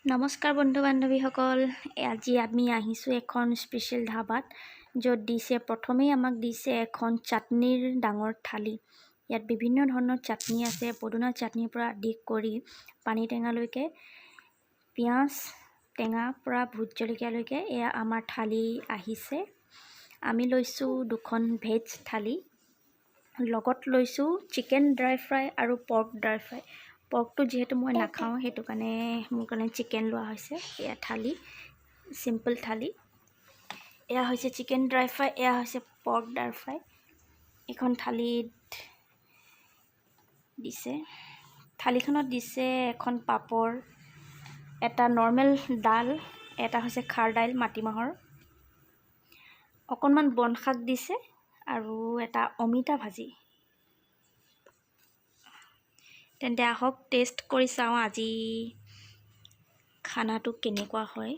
নমস্কাৰ বন্ধু বান্ধৱীসকল, আজি আমি আহিছোঁ এখন স্পেচিয়েল ধাবাত য'ত দিছে প্ৰথমেই আমাক দিছে এখন চাটনিৰ ডাঙৰ থালি। ইয়াত বিভিন্ন ধৰণৰ চাটনি আছে, পদুনা চাটনিৰ পৰা আদি কৰি পানী টেঙালৈকে, পিঁয়াজ টেঙাৰ পৰা ভোট জলকীয়ালৈকে এয়া আমাৰ থালি আহিছে। আমি লৈছোঁ দুখন ভেজ থালি, লগত লৈছোঁ চিকেন ড্ৰাই ফ্ৰাই আৰু পৰ্ক ড্ৰাই ফ্ৰাই। পৰ্কটো যিহেতু মই নাখাওঁ সেইটো কাৰণে মোৰ কাৰণে চিকেন লোৱা হৈছে। এয়া থালি, চিম্পল থালি। এয়া হৈছে চিকেন ড্ৰাই ফ্ৰাই, এয়া হৈছে পৰ্ক ড্ৰাই ফ্ৰাই। এইখন থালিত দিছে, থালিখনত দিছে এখন পাপৰ, এটা নৰ্মেল ডাল, এটা হৈছে খাৰ দাইল মাটিমাহৰ, অকণমান বন শাক দিছে আৰু এটা অমিতা ভাজি। তেন্তে আহক টেষ্ট কৰি চাওঁ আজি খানাটো কেনেকুৱা হয়।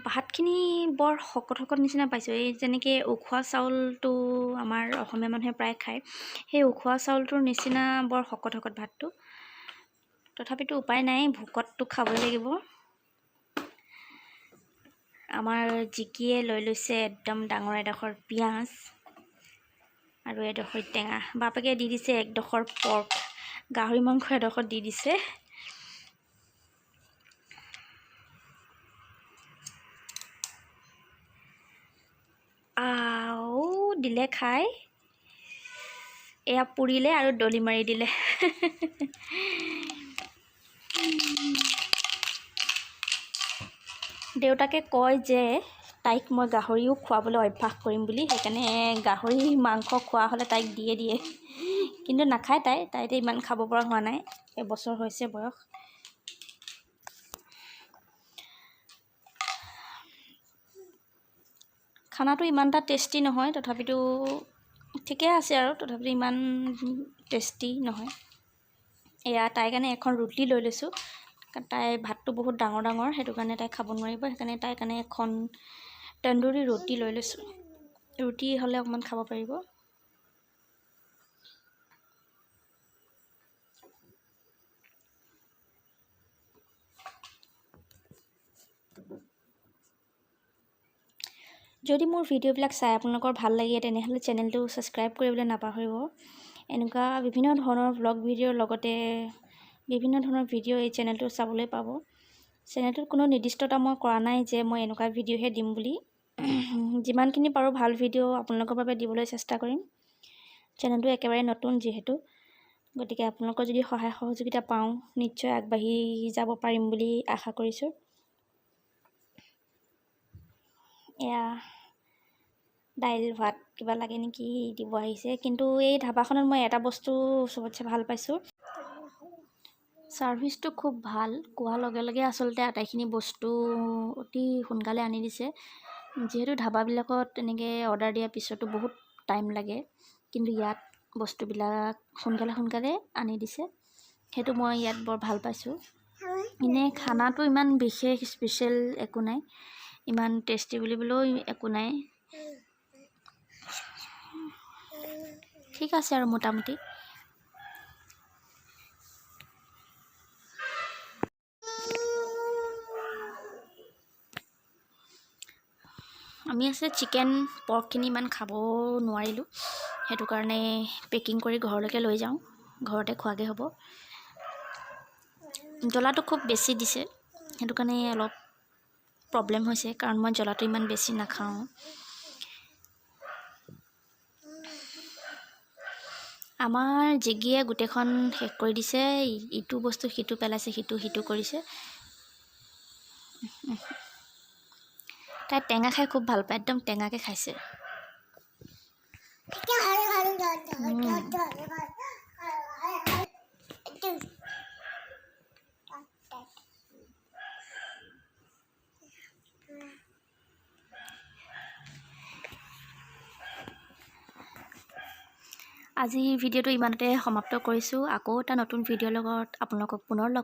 ভাতখিনি বৰ শকত নিচিনা পাইছোঁ। এই যেনেকৈ উখোৱা চাউলটো আমাৰ অসমীয়া মানুহে প্ৰায় খায়, সেই উখোৱা চাউলটোৰ নিচিনা বৰ শকত ভাতটো। তথাপিতো উপায় নাই, ভোকতটো খাবই লাগিব। আমাৰ জিকিয়ে লৈ লৈছে একদম ডাঙৰ এডোখৰ পিঁয়াজ আৰু এডোখৰ টেঙা। বাপেকে দি দিছে একডোখৰ পৰ্ক, গাহৰি মাংস এডোখৰ দি দিছে। দিলে খাই, এয়া পুৰিলে আৰু দলি মাৰি দিলে। দেউতাকে কয় যে তাইক মই গাহৰিও খুৱাবলৈ অভ্যাস কৰিম বুলি, সেইকাৰণে গাহৰি মাংস খোৱা হ'লে তাইক দিয়ে। কিন্তু নাখায় তাই এতিয়া ইমান খাব পৰা হোৱা নাই, এবছৰ হৈছে বয়স। খানাটো ইমান এটা টেষ্টি নহয়, তথাপিতো ঠিকে আছে আৰু, তথাপিতো ইমান টেষ্টি নহয়। এয়া তাইৰ কাৰণে এখন ৰুটি লৈ লৈছোঁ। তাই ভাতটো বহুত ডাঙৰ সেইটো কাৰণে তাই খাব নোৱাৰিব, সেইকাৰণে তাইৰ কাৰণে এখন তন্দুৰী ৰুটি লৈ লৈছোঁ। ৰুটি হ'লে অকণমান খাব পাৰিব। যদি মোৰ ভিডিঅ'বিলাক চাই আপোনালোকৰ ভাল লাগে তেনেহ'লে চেনেলটো ছাবস্ক্ৰাইব কৰিবলৈ নাপাহৰিব। এনেকুৱা বিভিন্ন ধৰণৰ ভ্লগ ভিডিঅ'ৰ লগতে বিভিন্ন ধৰণৰ ভিডিঅ' এই চেনেলটো চাবলৈ পাব। চেনেলটোত কোনো নিৰ্দিষ্টতা মই কৰা নাই যে মই এনেকুৱা ভিডিঅ'হে দিম বুলি। যিমানখিনি পাৰোঁ ভাল ভিডিঅ' আপোনালোকৰ বাবে দিবলৈ চেষ্টা কৰিম। চেনেলটো একেবাৰে নতুন যিহেতু, গতিকে আপোনালোকৰ যদি সহায় সহযোগিতা পাওঁ নিশ্চয় আগবাঢ়ি যাব পাৰিম বুলি আশা কৰিছোঁ। এয়া দাইল ভাত কিবা লাগে নেকি দিব আহিছে, কিন্তু এই ধাবাখনত মই এটা বস্তু চবতছে ভাল পাইছোঁ, ছাৰ্ভিচটো খুব ভাল। কোৱাৰ লগে লগে আচলতে আটাইখিনি বস্তু অতি সোনকালে আনি দিছে। যিহেতু ধাবাবিলাকত এনেকৈ অৰ্ডাৰ দিয়াৰ পিছতো বহুত টাইম লাগে, কিন্তু ইয়াত বস্তুবিলাক সোনকালে আনি দিছে, সেইটো মই ইয়াত বৰ ভাল পাইছোঁ। এনেই খানাটো ইমান বিশেষ স্পেচিয়েল একো নাই, ইমান টেষ্টি বুলিবলৈও একো নাই, ঠিক আছে আৰু মোটামুটি। আমি চিকেন পৰ্কখিনি ইমান খাব নোৱাৰিলোঁ, সেইটো কাৰণে পেকিং কৰি ঘৰলৈকে লৈ যাওঁ, ঘৰতে খোৱাগৈ হ'ব। জ্বলাটো খুব বেছি দিছে, সেইটো কাৰণে অলপ প্ৰব্লেম হৈছে, কাৰণ মই জ্বলাটো ইমান বেছি নাখাওঁ। আমাৰ জিগিয়ে গোটেইখন শেষ কৰি দিছে, ইটো বস্তু সিটো পেলাইছে, সিটো কৰিছে। তাই টেঙা খাই খুব ভাল পায়, একদম টেঙাকৈ খাইছে। আজিৰ ভিডিঅ'টো ইমানতে সমাপ্ত কৰিছোঁ। আকৌ এটা নতুন ভিডিঅ'ৰ লগত আপোনালোকক পুনৰ লগ